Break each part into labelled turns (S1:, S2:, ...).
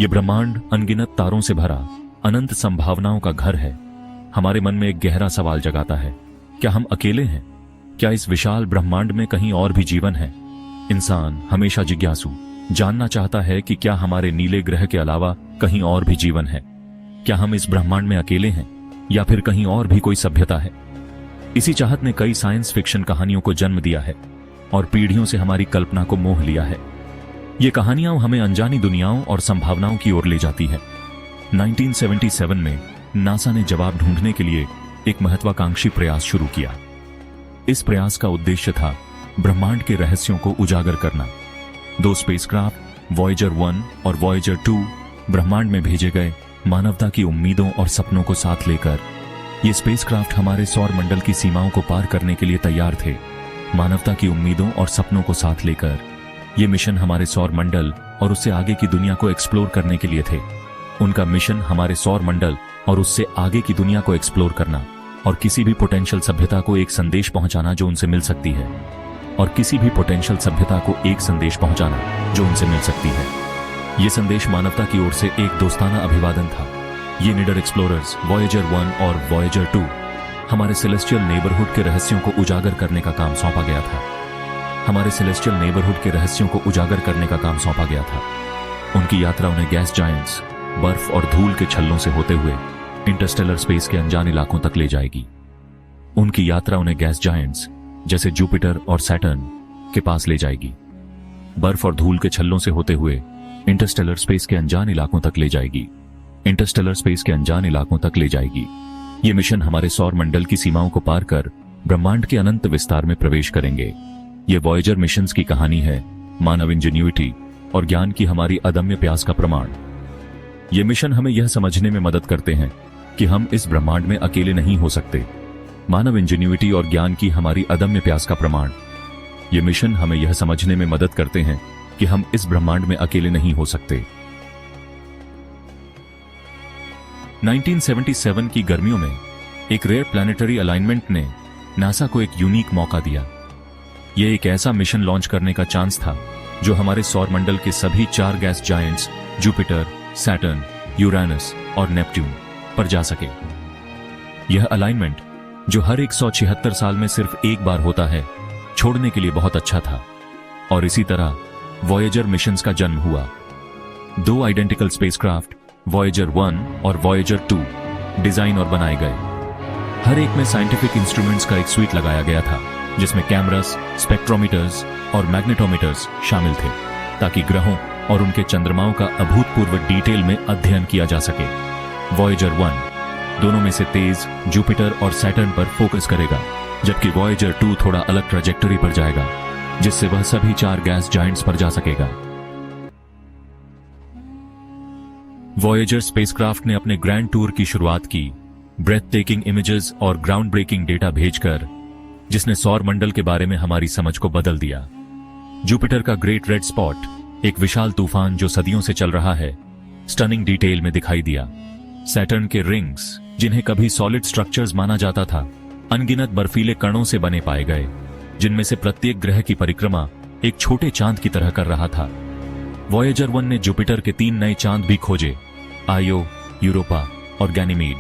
S1: ये ब्रह्मांड अनगिनत तारों से भरा अनंत संभावनाओं का घर है। हमारे मन में एक गहरा सवाल जगाता है, क्या हम अकेले हैं? क्या इस विशाल ब्रह्मांड में कहीं और भी जीवन है? इंसान हमेशा जिज्ञासु, जानना चाहता है कि क्या हमारे नीले ग्रह के अलावा कहीं और भी जीवन है? क्या हम इस ब्रह्मांड में अकेले हैं या फिर कहीं और भी कोई सभ्यता है? इसी चाहत ने कई साइंस फिक्शन कहानियों को जन्म दिया है और पीढ़ियों से हमारी कल्पना को मोह लिया है। ये कहानियां हमें अनजानी दुनियाओं और संभावनाओं की ओर ले जाती है। 1977 में नासा ने जवाब ढूंढने के लिए एक महत्वाकांक्षी प्रयास शुरू किया। इस प्रयास का उद्देश्य था ब्रह्मांड के रहस्यों को उजागर करना। 2 स्पेसक्राफ्ट वॉयेजर 1 और वॉयेजर 2 ब्रह्मांड में भेजे गए मानवता की उम्मीदों और सपनों को साथ लेकर। ये स्पेसक्राफ्ट हमारे सौर मंडल की सीमाओं को पार करने के लिए तैयार थे। मानवता की उम्मीदों और सपनों को साथ लेकर ये मिशन हमारे सौर मंडल और उससे आगे की दुनिया को एक्सप्लोर करने के लिए थे। उनका मिशन हमारे सौर मंडल और उससे आगे की दुनिया को एक्सप्लोर करना और किसी भी पोटेंशियल सभ्यता को एक संदेश पहुंचाना जो उनसे मिल सकती है, और किसी भी पोटेंशियल सभ्यता को एक संदेश पहुंचाना जो उनसे मिल सकती है। यह संदेश मानवता की ओर से एक दोस्ताना अभिवादन था। ये निडर एक्सप्लोरर्स वॉयेजर 1 और वॉयेजर 2 हमारे सेलेस्टियल नेबरहुड के रहस्यों को उजागर करने का काम सौंपा गया था। हमारे सेलेस्टियल नेबरहुड के रहस्यों को उजागर करने का काम सौंपा गया था। उनकी यात्रा उन्हें गैस जायंट्स, बर्फ और धूल के छल्लों से होते हुए इंटरस्टेलर स्पेस के अनजान इलाकों तक ले जाएगी। उनकी यात्रा उन्हें गैस जायंट्स जैसे जुपिटर और सैटर्न के पास ले जाएगी। बर्फ और धूल के छल्लों से होते हुए इंटरस्टेलर स्पेस के अनजान इलाकों तक ले जाएगी। इंटरस्टेलर स्पेस के अनजान इलाकों तक ले जाएगी। ये मिशन हमारे सौर मंडल की सीमाओं को पार कर ब्रह्मांड के अनंत विस्तार में प्रवेश करेंगे। ये वॉयेजर मिशंस की कहानी है, मानव इंजीन्यूइटी और ज्ञान की हमारी अदम्य प्यास का प्रमाण। ये मिशन हमें यह समझने में मदद करते हैं कि हम इस ब्रह्मांड में अकेले नहीं हो सकते। मानव इंजीन्यूइटी और ज्ञान की हमारी अदम्य प्यास का प्रमाण। ये मिशन हमें यह समझने में मदद करते हैं कि हम इस ब्रह्मांड में अकेले नहीं हो सकते। 1977 की गर्मियों में एक रेयर प्लैनेटरी अलाइनमेंट ने नासा को एक यूनिक मौका दिया। यह एक ऐसा मिशन लॉन्च करने का चांस था जो हमारे सौर मंडल के सभी 4 gas giants Jupiter, Saturn, Uranus और नेपट्यून पर जा सके। यह अलाइनमेंट, जो हर 176 साल में सिर्फ एक बार होता है, छोड़ने के लिए बहुत अच्छा था। और इसी तरह वॉयेजर मिशंस का जन्म हुआ। 2 आइडेंटिकल स्पेसक्राफ्ट वॉयेजर 1 और वॉयेजर 2 डिजाइन और बनाए गए। हर एक में साइंटिफिक इंस्ट्रूमेंट्स का एक स्वीट लगाया गया था, जिसमें कैमरास, स्पेक्ट्रोमीटर्स और मैग्नेटोमीटर्स शामिल थे, ताकि ग्रहों और उनके चंद्रमाओं का अभूतपूर्व डिटेल में अध्ययन किया जा सके। वॉयेजर 1 दोनों में से तेज जुपिटर और सैटर्न पर फोकस करेगा, जबकि वॉयेजर 2 थोड़ा अलग ट्रैजेक्टरी पर जाएगा, जिससे वह सभी 4 गैस जायंट्स पर जा सकेगा। वॉयेजर स्पेसक्राफ्ट ने अपने ग्रैंड टूर की शुरुआत की ब्रेथ टेकिंग इमेजेस और ग्राउंड ब्रेकिंग डेटा भेजकर, जिसने सौर मंडल के बारे में हमारी समझ को बदल दिया। जुपिटर का ग्रेट रेड स्पॉट, एक विशाल तूफान जो सदियों से चल रहा है, स्टनिंग डिटेल में दिखाई दिया। सैटर्न के रिंग्स, जिन्हें कभी सॉलिड स्ट्रक्चर्स माना जाता था, अनगिनत बर्फीले कणों से बने पाए गए, जिनमें से प्रत्येक ग्रह की परिक्रमा एक छोटे चांद की तरह कर रहा था। वॉयेजर 1 ने जुपिटर के 3 नए चांद भी खोजे, आयो, यूरोपा और गैनीमेड।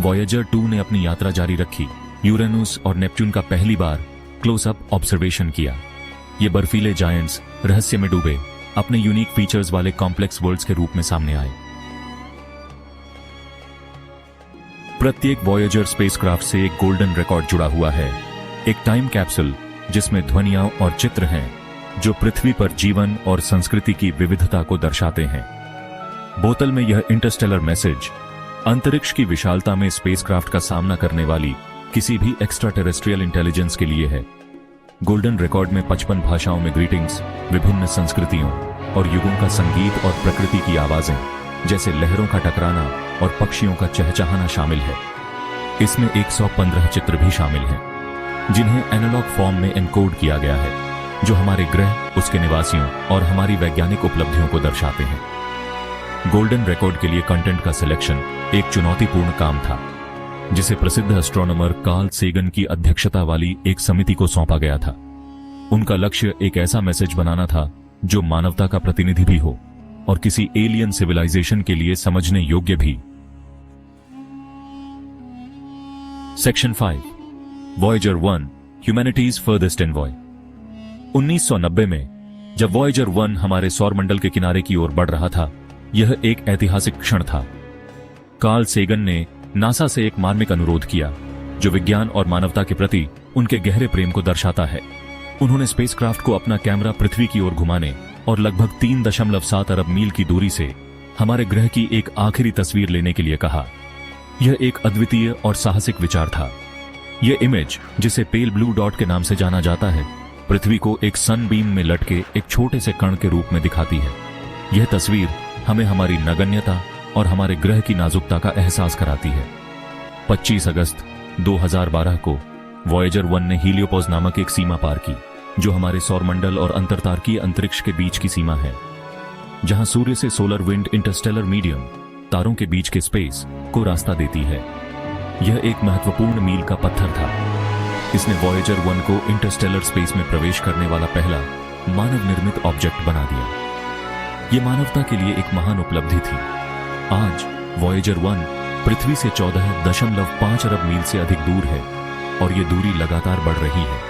S1: वॉयेजर 2 ने अपनी यात्रा जारी रखी, यूरेनस और नेपट्यून का पहली बार क्लोज-अप ऑब्जर्वेशन किया। ये बर्फीले जायंट्स रहस्य में डूबे अपने यूनिक फीचर्स वाले कॉम्प्लेक्स वर्ल्ड्स के रूप में सामने आए। प्रत्येक वॉयेजर स्पेसक्राफ्ट से एक गोल्डन रिकॉर्ड जुड़ा हुआ है, एक टाइम कैप्सूल जिसमें ध्वनियां और चित्र हैं जो पृथ्वी पर जीवन और संस्कृति की विविधता को दर्शाते हैं। बोतल में यह इंटरस्टेलर मैसेज अंतरिक्ष की विशालता में स्पेसक्राफ्ट का सामना करने वाली किसी भी एक्स्ट्रा टेरेस्ट्रियल इंटेलिजेंस के लिए है। गोल्डन रिकॉर्ड में 55 भाषाओं में ग्रीटिंग्स, विभिन्न संस्कृतियों और युगों का संगीत और प्रकृति की आवाजें, जैसे लहरों का टकराना और पक्षियों का चहचहाना शामिल है। इसमें 115 चित्र भी शामिल हैं, जिन्हें एनालॉग फॉर्म में एनकोड किया गया है, जो हमारे ग्रह, उसके निवासियों और हमारी वैज्ञानिक उपलब्धियों को दर्शाते हैं। गोल्डन रिकॉर्ड के लिए कंटेंट का सिलेक्शन एक चुनौतीपूर्ण काम था, जिसे प्रसिद्ध एस्ट्रोनॉमर कार्ल सेगन की अध्यक्षता वाली एक समिति को सौंपा गया था। उनका लक्ष्य एक ऐसा मैसेज बनाना था जो मानवता का प्रतिनिधि भी हो और किसी एलियन सिविलाइजेशन के लिए समझने योग्य भी। Section 5 Voyager 1 humanities farthest envoy. 1990 में जब वॉयेजर 1 हमारे सौरमंडल के किनारे की ओर बढ़ रहा था, यह एक ऐतिहासिक क्षण था। कार्ल सेगन ने नासा से एक मार्मिक अनुरोध किया जो विज्ञान और मानवता के प्रति उनके गहरे प्रेम को दर्शाता है। उन्होंने स्पेसक्राफ्ट को अपना कैमरा पृथ्वी की ओर घुमाने और लगभग 3.7 अरब मील की दूरी से हमारे ग्रह की एक आखिरी तस्वीर लेने के लिए कहा। यह एक अद्वितीय और साहसिक विचार था। यह इमेज, जिसे पेल ब्लू डॉट के नाम से जाना जाता है, पृथ्वी को एक सनबीम में लटके एक छोटे से कण के रूप में दिखाती है। यह तस्वीर हमें हमारी नगण्यता और हमारे ग्रह की नाजुकता का एहसास कराती है। 25 अगस्त 2012 को वॉयेजर 1 ने हीलियोपोज नामक एक सीमा पार की, जो हमारे सौरमंडल और अंतरतारकीय अंतरिक्ष के बीच की सीमा है, जहां सूर्य से सोलर विंड इंटरस्टेलर मीडियम तारों के बीच के स्पेस को रास्ता देती है। यह एक महत्वपूर्ण मील का पत्थर था। इसने वॉयेजर 1 को इंटरस्टेलर स्पेस में प्रवेश करने वाला पहला मानव निर्मित ऑब्जेक्ट बना दिया। यह मानवता के लिए एक महान उपलब्धि थी। आज वॉयेजर 1 पृथ्वी से 14.5 अरब मील से अधिक दूर है और यह दूरी लगातार बढ़ रही है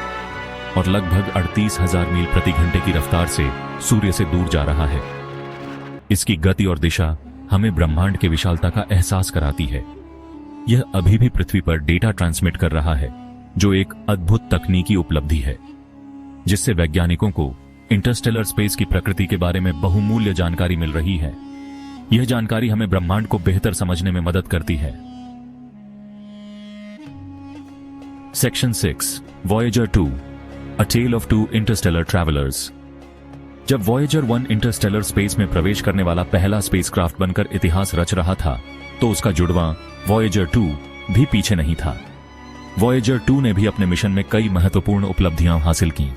S1: और लगभग 38,000 मील प्रति घंटे की रफ्तार से सूर्य से दूर जा रहा है। इसकी गति और दिशा हमें ब्रह्मांड के विशालता का एहसास कराती है। यह अभी भी पृथ्वी पर डेटा ट्रांसमिट कर रहा है, जो एक अद्भुत तकनीकी उपलब्धि है, जिससे वैज्ञानिकों को इंटरस्टेलर स्पेस की प्रकृति के बारे में बहुमूल्य जानकारी मिल रही है। यह जानकारी हमें ब्रह्मांड को बेहतर समझने में मदद करती है। Section 6 Voyager 2 a tale of two interstellar travellers. जब वॉयेजर 1 इंटरस्टेलर स्पेस में प्रवेश करने वाला पहला स्पेसक्राफ्ट बनकर इतिहास रच रहा था, तो उसका जुड़वां वॉयेजर 2 भी पीछे नहीं था। वॉयेजर 2 ने भी अपने मिशन में कई महत्वपूर्ण उपलब्धियां हासिल की।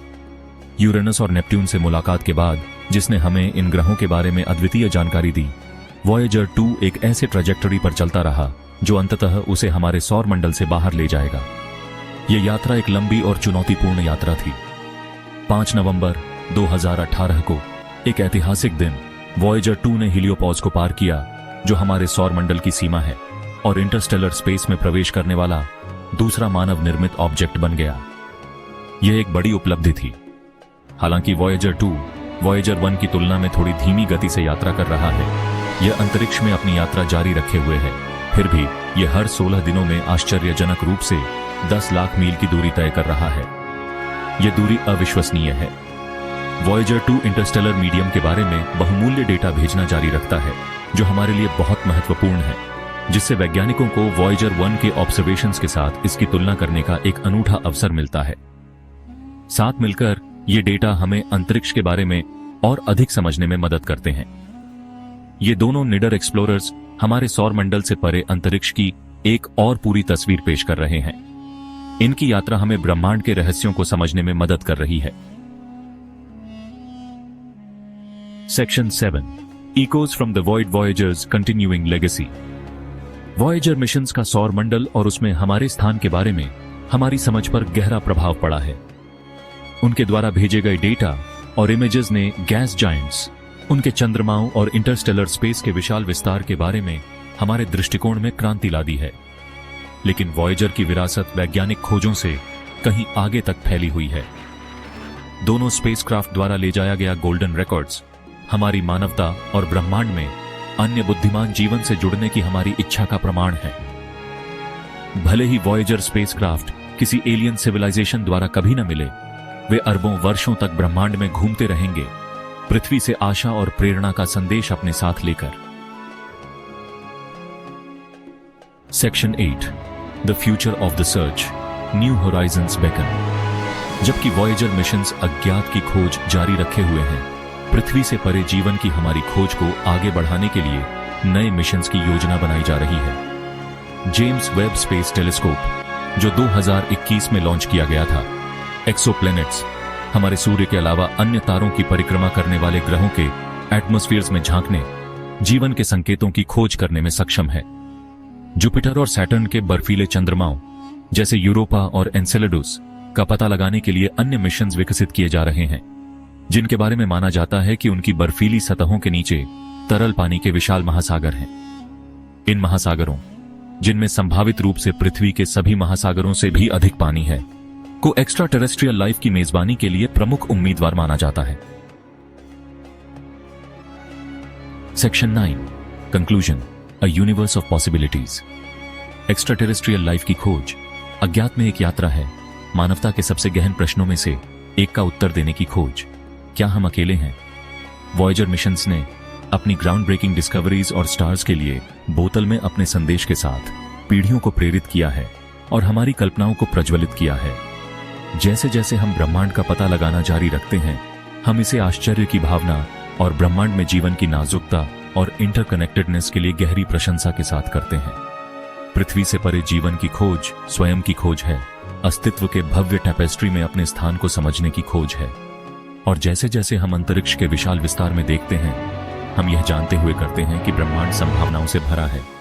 S1: यूरेनस और नेपट्यून से मुलाकात के बाद, जिसने हमें इन ग्रहों के बारे में अद्वितीय जानकारी दी, वॉयेजर 2 एक ऐसे ट्रैजेक्टरी पर चलता रहा जो अंततः उसे हमारे सौरमंडल से बाहर ले जाएगा। यह यात्रा एक लंबी और चुनौतीपूर्ण यात्रा थी। 5 नवंबर 2018 को, एक ऐतिहासिक दिन, वॉयेजर 2 ने हीलियोपोज को पार किया, जो हमारे सौरमंडल की सीमा है, और इंटरस्टेलर स्पेस में प्रवेश करने वाला दूसरा मानव निर्मित ऑब्जेक्ट बन गया। यह एक बड़ी उपलब्धि थी। हालांकि वॉयेजर 2 वॉयेजर 1 की तुलना में थोड़ी धीमी गति से यात्रा कर रहा है, यह अंतरिक्ष में अपनी यात्रा जारी रखे हुए है, फिर भी यह हर 16 दिनों में आश्चर्यजनक रूप से 10 लाख मील की दूरी तय कर रहा है। यह दूरी अविश्वसनीय है। वॉयेजर 2 इंटरस्टेलर मीडियम के बारे में बहुमूल्य डेटा भेजना जारी रखता है, जो हमारे लिए बहुत महत्वपूर्ण है, जिससे वैज्ञानिकों को वॉयेजर 1 के ऑब्जर्वेशंस के साथ इसकी तुलना करने का एक अनूठा अवसर मिलता है। साथ मिलकर ये डेटा हमें अंतरिक्ष के बारे में और अधिक समझने में मदद करते हैं। ये दोनों निडर एक्सप्लोरर्स हमारे सौरमंडल से परे अंतरिक्ष की एक और पूरी तस्वीर पेश कर रहे हैं। इनकी यात्रा हमें ब्रह्मांड के रहस्यों को समझने में मदद कर रही है। Section 7 echoes from the void voyagers continuing legacy. Voyager missions का सौरमंडल और उसमें हमारे स्थान के बारे में हमारी समझ पर गहरा प्रभाव पड़ा है। उनके द्वारा भेजे गए डेटा और इमेजेस ने गैस जायंट्स, उनके चंद्रमाओं और इंटरस्टेलर स्पेस के विशाल विस्तार के बारे में हमारे दृष्टिकोण में क्रांति ला दी है। लेकिन वॉयेजर की विरासत वैज्ञानिक खोजों से कहीं आगे तक फैली हुई है। दोनों स्पेसक्राफ्ट द्वारा ले जाया गया गोल्डन रिकॉर्ड्स हमारी मानवता और ब्रह्मांड में अन्य बुद्धिमान जीवन से जुड़ने की हमारी इच्छा का प्रमाण है। भले ही वॉयेजर स्पेसक्राफ्ट किसी एलियन सिविलाइजेशन द्वारा कभी न मिले, वे अरबों वर्षों तक ब्रह्मांड में घूमते रहेंगे, पृथ्वी से आशा और प्रेरणा का संदेश अपने साथ लेकर। Section 8 the future of the search, new Horizons beacon. जबकि वॉयेजर मिशंस अज्ञात की खोज जारी रखे हुए हैं, पृथ्वी से परे जीवन की हमारी खोज को आगे बढ़ाने के लिए नए मिशंस की योजना बनाई जा रही है। जेम्स वेब स्पेस टेलीस्कोप, जो 2021 में लॉन्च किया गया था, एक्सोप्लैनेट्स, हमारे सूर्य के अलावा अन्य तारों की परिक्रमा करने वाले ग्रहों के एटमॉस्फेयर्स में झांकने, जीवन के संकेतों की खोज करने में सक्षम है। जुपिटर और सैटर्न के बर्फीले चंद्रमाओं जैसे यूरोपा और एन्सेलेडस का पता लगाने के लिए अन्य मिशंस विकसित किए जा रहे हैं, जिनके बारे में माना जाता है कि उनकी बर्फीली सतहों के नीचे तरल पानी के विशाल महासागर हैं। इन महासागरों, जिनमें संभावित रूप से पृथ्वी के सभी महासागरों से भी अधिक पानी है, को एक्स्ट्रा टेरेस्ट्रियल लाइफ की मेजबानी के लिए प्रमुख उम्मीदवार माना जाता है। Section 9, conclusion, a universe of possibilities. Extra terrestrial life की खोज अज्ञात में एक यात्रा है, मानवता के सबसे गहन प्रश्नों में से एक का उत्तर देने की खोज। क्या हम अकेले हैं? वॉयेजर मिशंस ने अपनी ग्राउंड ब्रेकिंग डिस्कवरीज और स्टार्स के लिए बोतल में अपने संदेश के साथ पीढ़ियों को प्रेरित किया है और हमारी कल्पनाओं को प्रज्वलित किया है। जैसे जैसे हम ब्रह्मांड का पता लगाना जारी रखते हैं, हम इसे आश्चर्य की भावना और ब्रह्मांड में जीवन की नाजुकता और इंटरकनेक्टेडनेस के लिए गहरी प्रशंसा के साथ करते हैं। पृथ्वी से परे जीवन की खोज स्वयं की खोज है, अस्तित्व के भव्य टैपेस्ट्री में अपने स्थान को समझने की खोज है। और जैसे जैसे हम अंतरिक्ष के विशाल विस्तार में देखते हैं, हम यह जानते हुए करते हैं कि ब्रह्मांड संभावनाओं से भरा है।